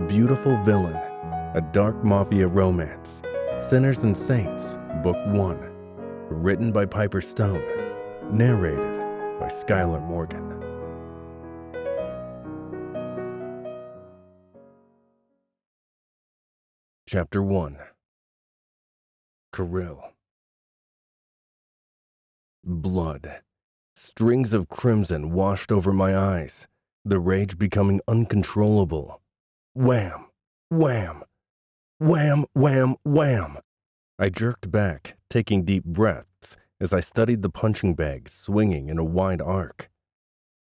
Beautiful Villain, a dark mafia romance. Sinners and Saints, Book 1. Written by Piper Stone. Narrated by Skyler Morgan. Chapter 1. Kirill. Blood. Strings of crimson washed over my eyes, the rage becoming uncontrollable. Wham! Wham! Wham! Wham! Wham! I jerked back, taking deep breaths as I studied the punching bag swinging in a wide arc.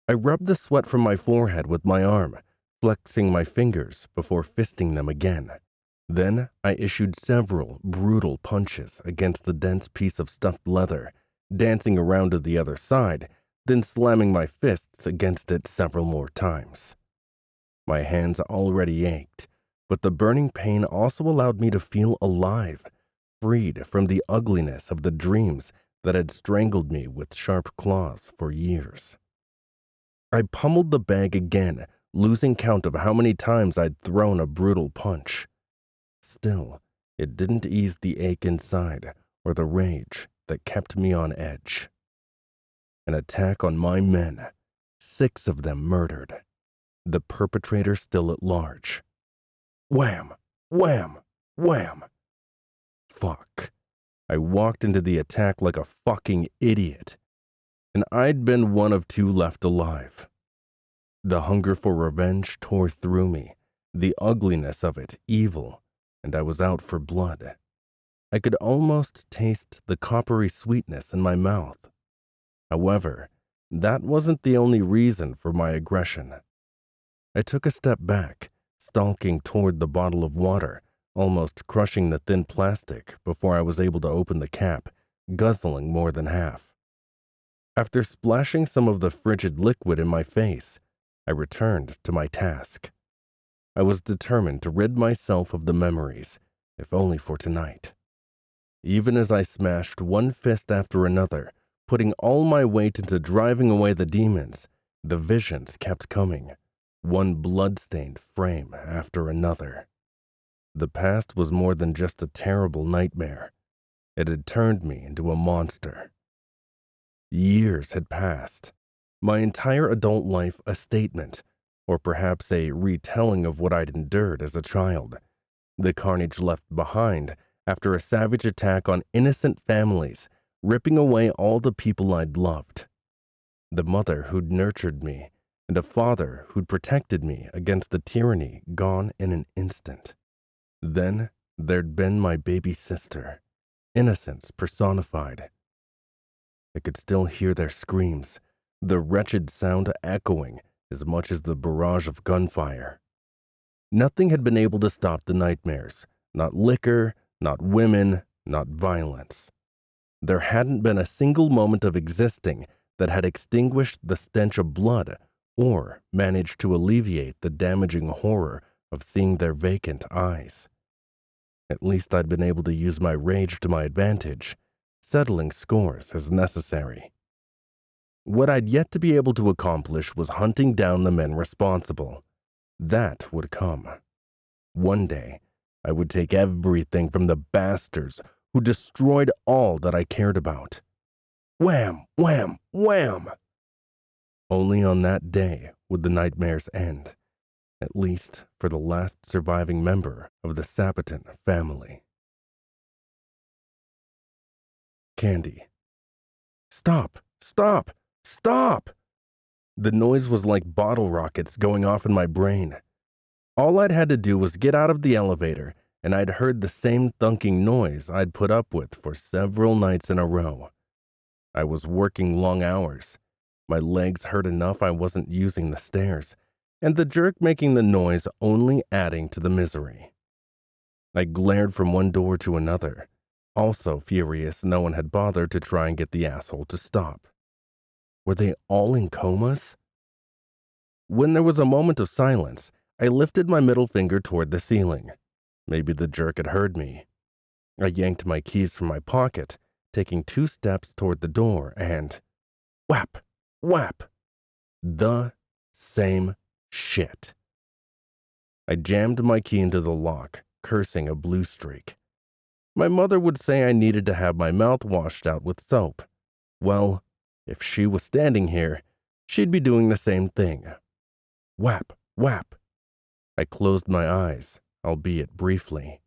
I rubbed the sweat from my forehead with my arm, flexing my fingers before fisting them again. Then I issued several brutal punches against the dense piece of stuffed leather, dancing around to the other side, then slamming my fists against it several more times. My hands already ached, but the burning pain also allowed me to feel alive, freed from the ugliness of the dreams that had strangled me with sharp claws for years. I pummeled the bag again, losing count of how many times I'd thrown a brutal punch. Still, it didn't ease the ache inside or the rage that kept me on edge. An attack on my men, 6 of them murdered. The perpetrator still at large. Wham! Wham! Wham! Fuck. I walked into the attack like a fucking idiot, and I'd been one of 2 left alive. The hunger for revenge tore through me, the ugliness of it evil, and I was out for blood. I could almost taste the coppery sweetness in my mouth. However, that wasn't the only reason for my aggression. I took a step back, stalking toward the bottle of water, almost crushing the thin plastic before I was able to open the cap, guzzling more than half. After splashing some of the frigid liquid in my face, I returned to my task. I was determined to rid myself of the memories, if only for tonight. Even as I smashed one fist after another, putting all my weight into driving away the demons, the visions kept coming, one blood-stained frame after another. The past was more than just a terrible nightmare. It had turned me into a monster. Years had passed, my entire adult life a statement, or perhaps a retelling of what I'd endured as a child. The carnage left behind after a savage attack on innocent families, ripping away all the people I'd loved. The mother who'd nurtured me, and a father who'd protected me against the tyranny gone in an instant. Then there'd been my baby sister, innocence personified. I could still hear their screams, the wretched sound echoing as much as the barrage of gunfire. Nothing had been able to stop the nightmares, not liquor, not women, not violence. There hadn't been a single moment of existing that had extinguished the stench of blood or managed to alleviate the damaging horror of seeing their vacant eyes. At least I'd been able to use my rage to my advantage, settling scores as necessary. What I'd yet to be able to accomplish was hunting down the men responsible. That would come. One day, I would take everything from the bastards who destroyed all that I cared about. Wham! Wham! Wham! Only on that day would the nightmares end, at least for the last surviving member of the Sabaton family. Candy. Stop! Stop! Stop! The noise was like bottle rockets going off in my brain. All I'd had to do was get out of the elevator, and I'd heard the same thunking noise I'd put up with for several nights in a row. I was working long hours. My legs hurt enough I wasn't using the stairs, and the jerk making the noise only adding to the misery. I glared from one door to another, also furious no one had bothered to try and get the asshole to stop. Were they all in comas? When there was a moment of silence, I lifted my middle finger toward the ceiling. Maybe the jerk had heard me. I yanked my keys from my pocket, taking 2 steps toward the door, and whap, whap, the same shit. I jammed my key into the lock, cursing a blue streak. My mother would say I needed to have my mouth washed out with soap. Well, if she was standing here, she'd be doing the same thing. Whap, whap. I closed my eyes, albeit briefly.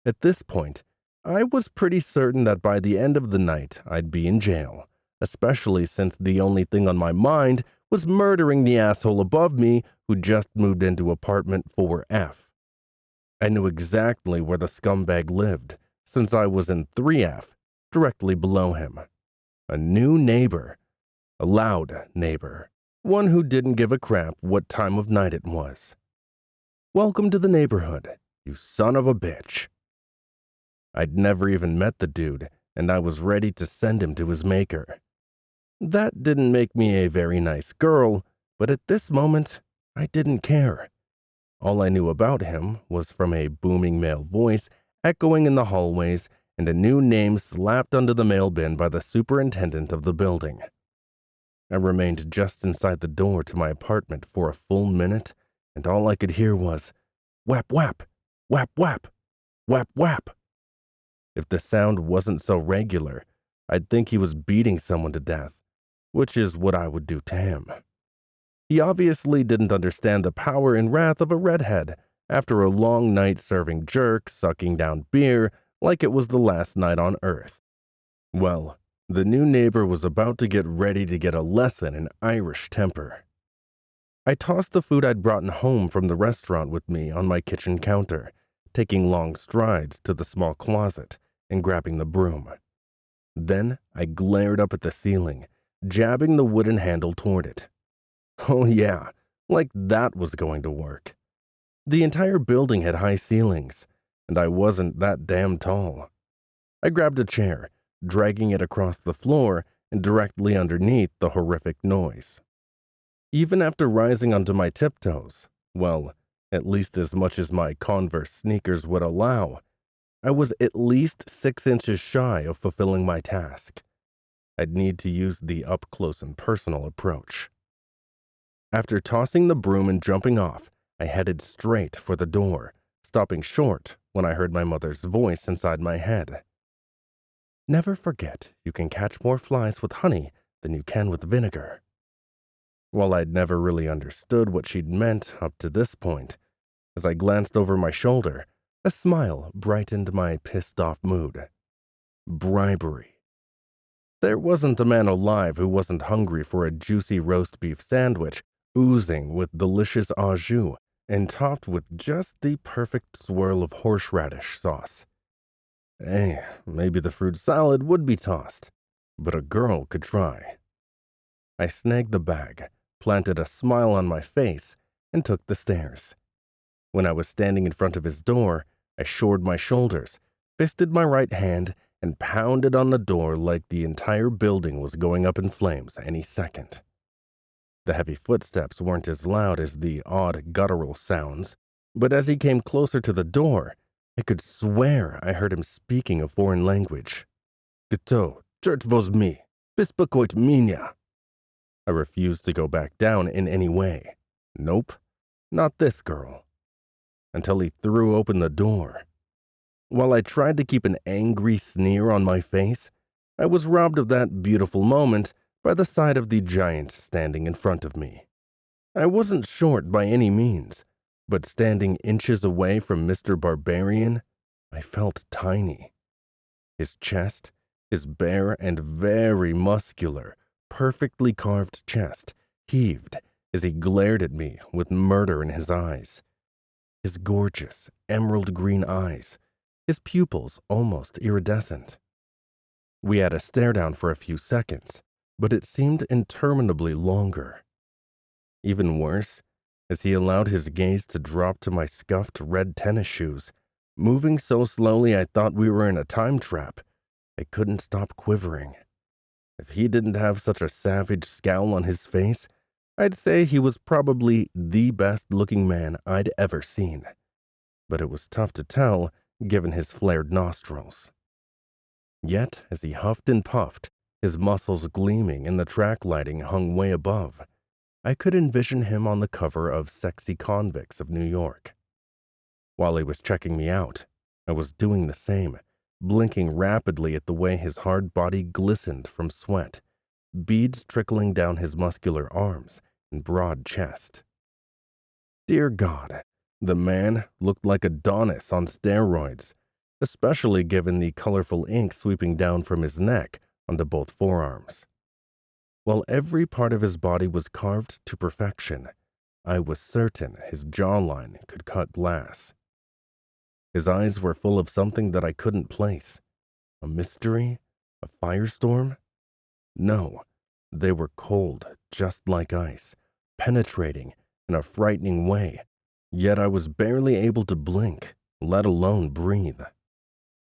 At this point, I was pretty certain that by the end of the night I'd be in jail, especially since the only thing on my mind was murdering the asshole above me who just moved into apartment 4F. I knew exactly where the scumbag lived, since I was in 3F, directly below him. A new neighbor. A loud neighbor. One who didn't give a crap what time of night it was. Welcome to the neighborhood, you son of a bitch. I'd never even met the dude, and I was ready to send him to his maker. That didn't make me a very nice girl, but at this moment, I didn't care. All I knew about him was from a booming male voice echoing in the hallways and a new name slapped under the mail bin by the superintendent of the building. I remained just inside the door to my apartment for a full minute, and all I could hear was, whap, whap, whap, whap, whap, whap. If the sound wasn't so regular, I'd think he was beating someone to death, which is what I would do to him. He obviously didn't understand the power and wrath of a redhead after a long night serving jerks, sucking down beer like it was the last night on earth. Well, the new neighbor was about to get ready to get a lesson in Irish temper. I tossed the food I'd brought home from the restaurant with me on my kitchen counter, taking long strides to the small closet and grabbing the broom. Then I glared up at the ceiling, jabbing the wooden handle toward it. Oh yeah, like that was going to work. The entire building had high ceilings, and I wasn't that damn tall. I grabbed a chair, dragging it across the floor and directly underneath the horrific noise. Even after rising onto my tiptoes, well, at least as much as my Converse sneakers would allow, I was at least 6 inches shy of fulfilling my task. I'd need to use the up-close and personal approach. After tossing the broom and jumping off, I headed straight for the door, stopping short when I heard my mother's voice inside my head. Never forget you can catch more flies with honey than you can with vinegar. While I'd never really understood what she'd meant up to this point, as I glanced over my shoulder, a smile brightened my pissed-off mood. Bribery. There wasn't a man alive who wasn't hungry for a juicy roast beef sandwich oozing with delicious au jus and topped with just the perfect swirl of horseradish sauce. Hey, maybe the fruit salad would be tossed, but a girl could try. I snagged the bag, planted a smile on my face, and took the stairs. When I was standing in front of his door, I shored my shoulders, fisted my right hand, and pounded on the door like the entire building was going up in flames any second. The heavy footsteps weren't as loud as the odd guttural sounds, but as he came closer to the door, I could swear I heard him speaking a foreign language. Kto, czert возьми, bespokojt меня. I refused to go back down in any way. Nope, not this girl. Until he threw open the door. While I tried to keep an angry sneer on my face, I was robbed of that beautiful moment by the sight of the giant standing in front of me. I wasn't short by any means, but standing inches away from Mr. Barbarian, I felt tiny. His chest, his bare and very muscular, perfectly carved chest, heaved as he glared at me with murder in his eyes. His gorgeous, emerald green eyes, his pupils almost iridescent. We had a stare-down for a few seconds, but it seemed interminably longer. Even worse, as he allowed his gaze to drop to my scuffed red tennis shoes, moving so slowly I thought we were in a time trap, I couldn't stop quivering. If he didn't have such a savage scowl on his face, I'd say he was probably the best-looking man I'd ever seen. But it was tough to tell, given his flared nostrils. Yet, as he huffed and puffed, his muscles gleaming and the track lighting hung way above, I could envision him on the cover of Sexy Convicts of New York. While he was checking me out, I was doing the same, blinking rapidly at the way his hard body glistened from sweat, beads trickling down his muscular arms and broad chest. Dear God, the man looked like Adonis on steroids, especially given the colorful ink sweeping down from his neck onto both forearms. While every part of his body was carved to perfection, I was certain his jawline could cut glass. His eyes were full of something that I couldn't place. A mystery? A firestorm? No, they were cold, just like ice, penetrating in a frightening way, yet I was barely able to blink, let alone breathe.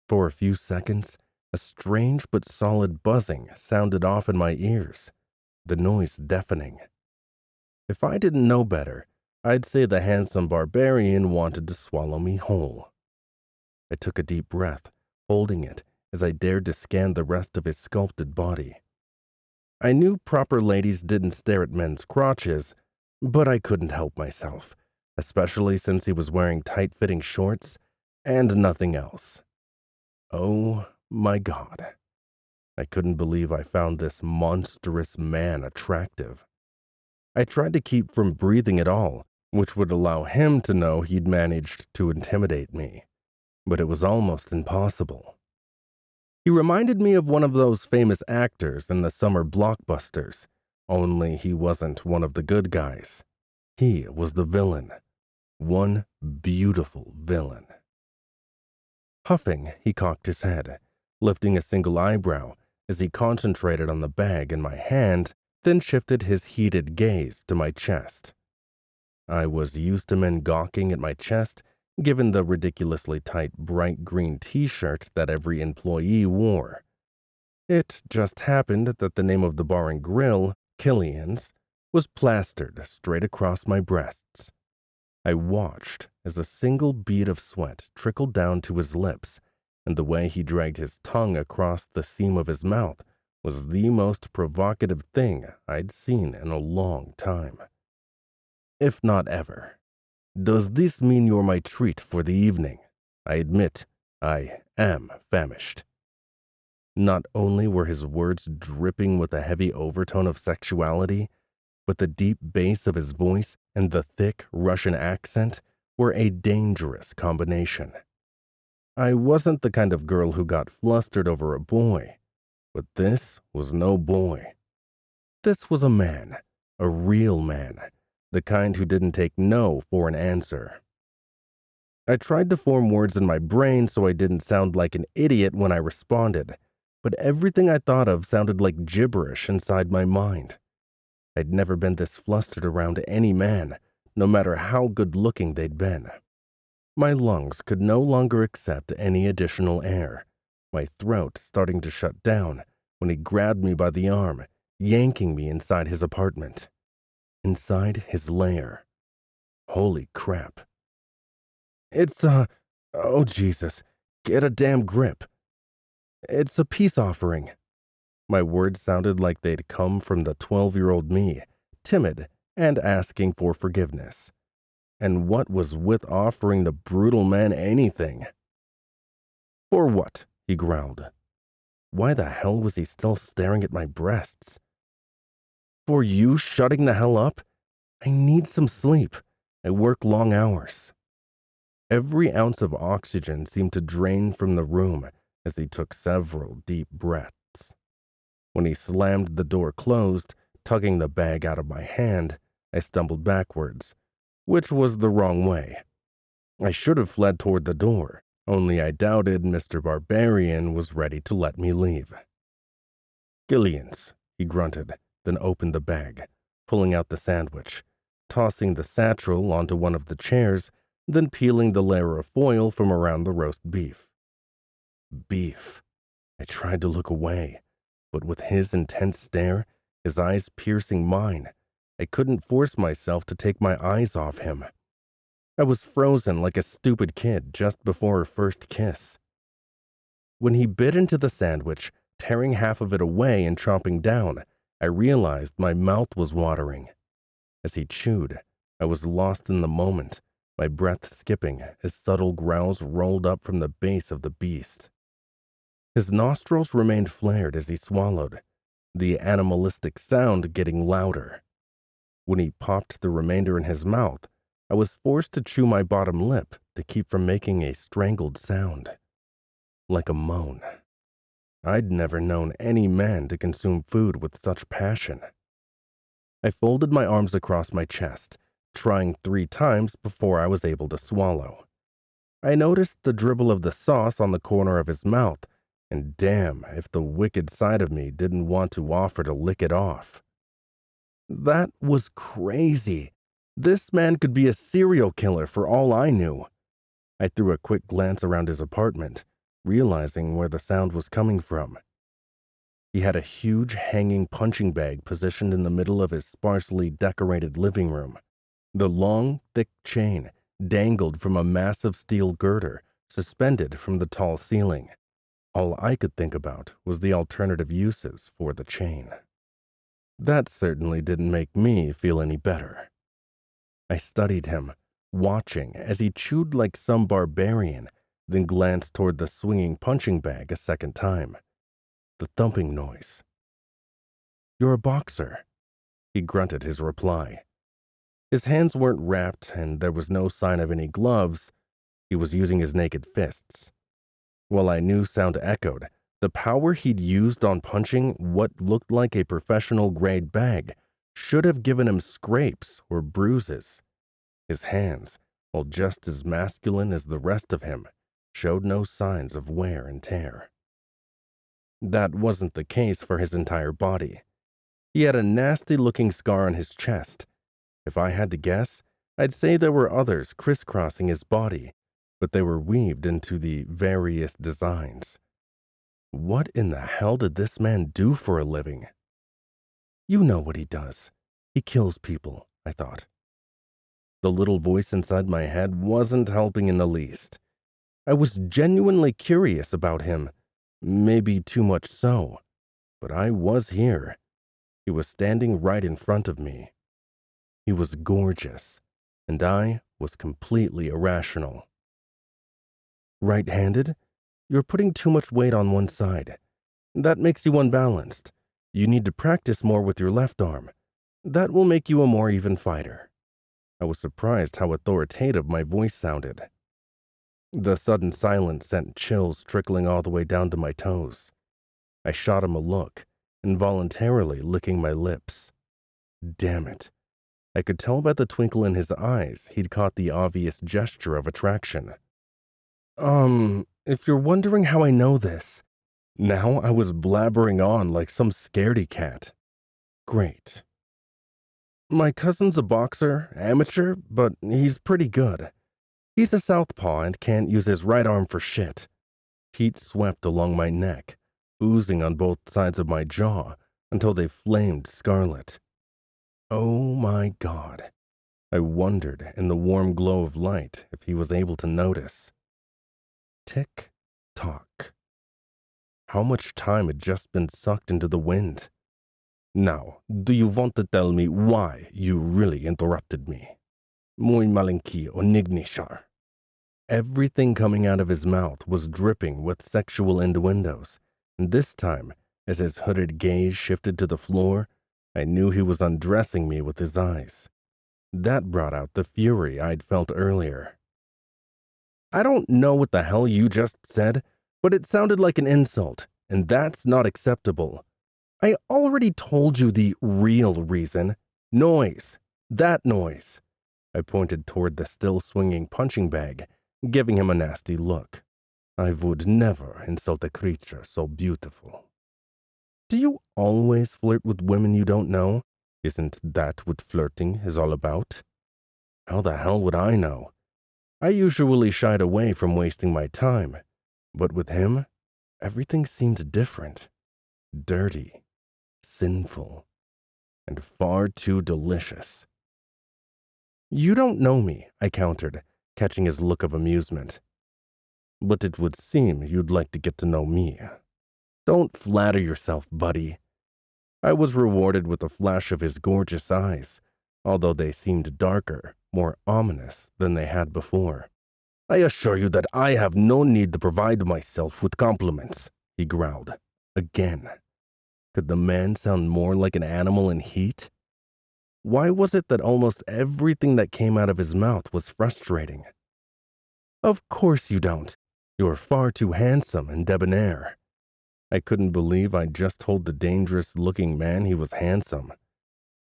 For a few seconds, a strange but solid buzzing sounded off in my ears, the noise deafening. If I didn't know better, I'd say the handsome barbarian wanted to swallow me whole. I took a deep breath, holding it as I dared to scan the rest of his sculpted body. I knew proper ladies didn't stare at men's crotches, but I couldn't help myself, especially since he was wearing tight-fitting shorts and nothing else. Oh my God. I couldn't believe I found this monstrous man attractive. I tried to keep from breathing at all, which would allow him to know he'd managed to intimidate me, but it was almost impossible. He reminded me of one of those famous actors in the summer blockbusters, only he wasn't one of the good guys. He was the villain. One beautiful villain. Huffing, he cocked his head, lifting a single eyebrow as he concentrated on the bag in my hand, then shifted his heated gaze to my chest. I was used to men gawking at my chest, given the ridiculously tight bright green t-shirt that every employee wore. It just happened that the name of the bar and grill, Killian's, was plastered straight across my breasts. I watched as a single bead of sweat trickled down to his lips, and the way he dragged his tongue across the seam of his mouth was the most provocative thing I'd seen in a long time. If not ever. Does this mean you're my treat for the evening? I admit, I am famished. Not only were his words dripping with a heavy overtone of sexuality, but the deep bass of his voice and the thick Russian accent were a dangerous combination. I wasn't the kind of girl who got flustered over a boy, but this was no boy. This was a man, a real man, the kind who didn't take no for an answer. I tried to form words in my brain so I didn't sound like an idiot when I responded, but everything I thought of sounded like gibberish inside my mind. I'd never been this flustered around any man, no matter how good-looking they'd been. My lungs could no longer accept any additional air, my throat starting to shut down when he grabbed me by the arm, yanking me inside his apartment. Inside his lair. Holy crap. It's oh Jesus, get a damn grip. It's a peace offering. My words sounded like they'd come from the 12-year-old me, timid and asking for forgiveness. And what was with offering the brutal man anything? For what? He growled. Why the hell was he still staring at my breasts? For you shutting the hell up? I need some sleep. I work long hours. Every ounce of oxygen seemed to drain from the room as he took several deep breaths. When he slammed the door closed, tugging the bag out of my hand, I stumbled backwards, which was the wrong way. I should have fled toward the door, only I doubted Mr. Barbarian was ready to let me leave. Gillian's, he grunted, then opened the bag, pulling out the sandwich, tossing the satchel onto one of the chairs, then peeling the layer of foil from around the roast beef. Beef. I tried to look away, but with his intense stare, his eyes piercing mine, I couldn't force myself to take my eyes off him. I was frozen like a stupid kid just before her first kiss. When he bit into the sandwich, tearing half of it away and chomping down, I realized my mouth was watering. As he chewed, I was lost in the moment, my breath skipping as subtle growls rolled up from the base of the beast. His nostrils remained flared as he swallowed, the animalistic sound getting louder. When he popped the remainder in his mouth, I was forced to chew my bottom lip to keep from making a strangled sound, like a moan. I'd never known any man to consume food with such passion. I folded my arms across my chest, trying 3 times before I was able to swallow. I noticed the dribble of the sauce on the corner of his mouth, and damn if the wicked side of me didn't want to offer to lick it off. That was crazy. This man could be a serial killer for all I knew. I threw a quick glance around his apartment, realizing where the sound was coming from. He had a huge hanging punching bag positioned in the middle of his sparsely decorated living room. The long, thick chain dangled from a massive steel girder suspended from the tall ceiling. All I could think about was the alternative uses for the chain. That certainly didn't make me feel any better. I studied him, watching as he chewed like some barbarian, then glanced toward the swinging punching bag a second time. The thumping noise. "You're a boxer," he grunted his reply. His hands weren't wrapped, and there was no sign of any gloves. He was using his naked fists. While I knew sound echoed, the power he'd used on punching what looked like a professional-grade bag should have given him scrapes or bruises. His hands, while just as masculine as the rest of him, showed no signs of wear and tear. That wasn't the case for his entire body. He had a nasty-looking scar on his chest. If I had to guess, I'd say there were others crisscrossing his body, but they were weaved into the various designs. What in the hell did this man do for a living? You know what he does. He kills people, I thought. The little voice inside my head wasn't helping in the least. I was genuinely curious about him, maybe too much so, but I was here. He was standing right in front of me. He was gorgeous, and I was completely irrational. Right-handed? You're putting too much weight on one side. That makes you unbalanced. You need to practice more with your left arm. That will make you a more even fighter. I was surprised how authoritative my voice sounded. The sudden silence sent chills trickling all the way down to my toes. I shot him a look, involuntarily licking my lips. Damn it. I could tell by the twinkle in his eyes he'd caught the obvious gesture of attraction. If you're wondering how I know this, now I was blabbering on like some scaredy cat. Great. My cousin's a boxer, amateur, but he's pretty good. He's a southpaw and can't use his right arm for shit. Heat swept along my neck, oozing on both sides of my jaw until they flamed scarlet. Oh my God. I wondered in the warm glow of light if he was able to notice. Tick-tock. How much time had just been sucked into the wind? Now, do you want to tell me why you really interrupted me? Muy malinki o nignishar. Everything coming out of his mouth was dripping with sexual innuendos, and this time, as his hooded gaze shifted to the floor, I knew he was undressing me with his eyes. That brought out the fury I'd felt earlier. I don't know what the hell you just said, but it sounded like an insult, and that's not acceptable. I already told you the real reason. Noise. That noise. I pointed toward the still swinging punching bag, giving him a nasty look. I would never insult a creature so beautiful. Do you always flirt with women you don't know? Isn't that what flirting is all about? How the hell would I know? I usually shied away from wasting my time, but with him, everything seemed different. Dirty, sinful, and far too delicious. You don't know me, I countered, catching his look of amusement. But it would seem you'd like to get to know me. Don't flatter yourself, buddy. I was rewarded with a flash of his gorgeous eyes, although they seemed darker, more ominous than they had before. "I assure you that I have no need to provide myself with compliments," he growled. Again. Could the man sound more like an animal in heat? Why was it that almost everything that came out of his mouth was frustrating? "Of course you don't. You're far too handsome and debonair." I couldn't believe I'd just told the dangerous-looking man he was handsome.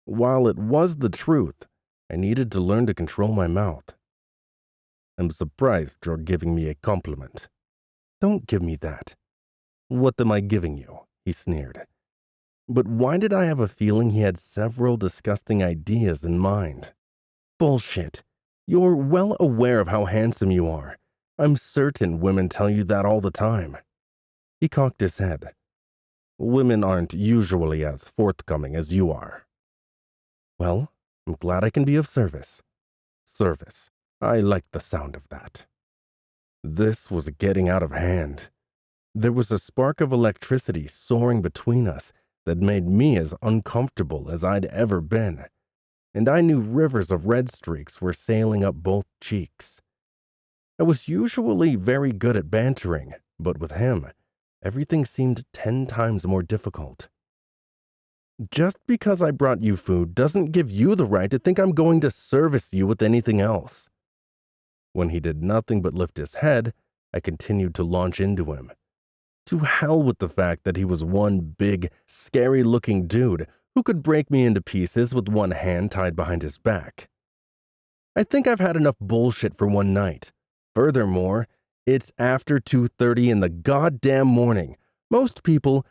While it was the truth, I needed to learn to control my mouth. "I'm surprised you're giving me a compliment." "Don't give me that." "What am I giving you?" he sneered. But why did I have a feeling he had several disgusting ideas in mind? "Bullshit. You're well aware of how handsome you are. I'm certain women tell you that all the time." He cocked his head. "Women aren't usually as forthcoming as you are." "Well, I'm glad I can be of service." Service. I liked the sound of that. This was getting out of hand. There was a spark of electricity soaring between us that made me as uncomfortable as I'd ever been, and I knew rivers of red streaks were sailing up both cheeks. I was usually very good at bantering, but with him, everything seemed 10 times more difficult. "Just because I brought you food doesn't give you the right to think I'm going to service you with anything else." When he did nothing but lift his head, I continued to launch into him. To hell with the fact that he was one big, scary-looking dude who could break me into pieces with one hand tied behind his back. I think I've had enough bullshit for one night. Furthermore, it's after 2:30 in the goddamn morning. Most people,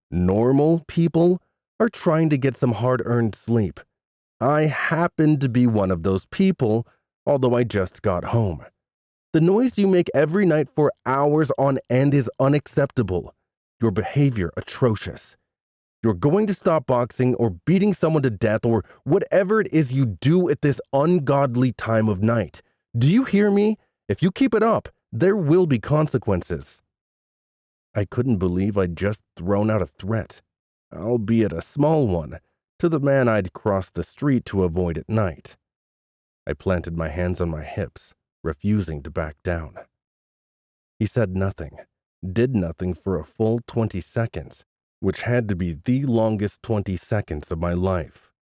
normal people, are trying to get some hard-earned sleep. I happen to be one of those people, although I just got home. The noise you make every night for hours on end is unacceptable. Your behavior atrocious. You're going to stop boxing or beating someone to death or whatever it is you do at this ungodly time of night. Do you hear me? If you keep it up, there will be consequences." I couldn't believe I'd just thrown out a threat, albeit a small one, to the man I'd crossed the street to avoid at night. I planted my hands on my hips, refusing to back down. He said nothing, did nothing for a full 20 seconds, which had to be the longest 20 seconds of my life.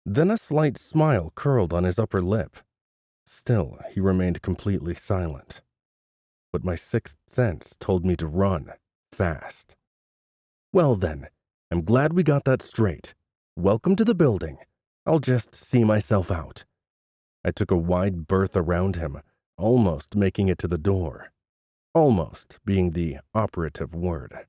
Then a slight smile curled on his upper lip. Still, he remained completely silent. But my sixth sense told me to run, fast. "Well then, I'm glad we got that straight. Welcome to the building. I'll just see myself out." I took a wide berth around him, almost making it to the door. Almost being the operative word.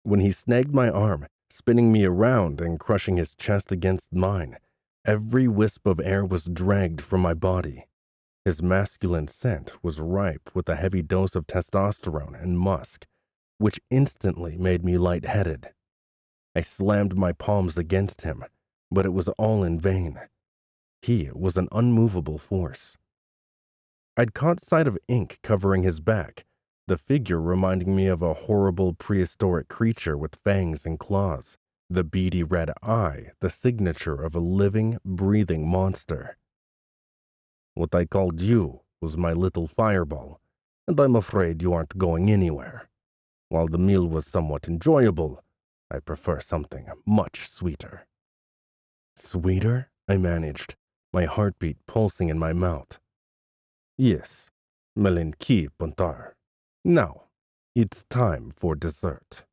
When he snagged my arm, spinning me around and crushing his chest against mine, every wisp of air was dragged from my body. His masculine scent was ripe with a heavy dose of testosterone and musk, which instantly made me lightheaded. I slammed my palms against him, but it was all in vain. He was an unmovable force. I'd caught sight of ink covering his back, the figure reminding me of a horrible prehistoric creature with fangs and claws, the beady red eye, the signature of a living, breathing monster. What I called you was my little fireball, and I'm afraid you aren't going anywhere. While the meal was somewhat enjoyable, I prefer something much sweeter." "Sweeter?" I managed, my heartbeat pulsing in my mouth. "Yes, melinki pontar. Now, it's time for dessert."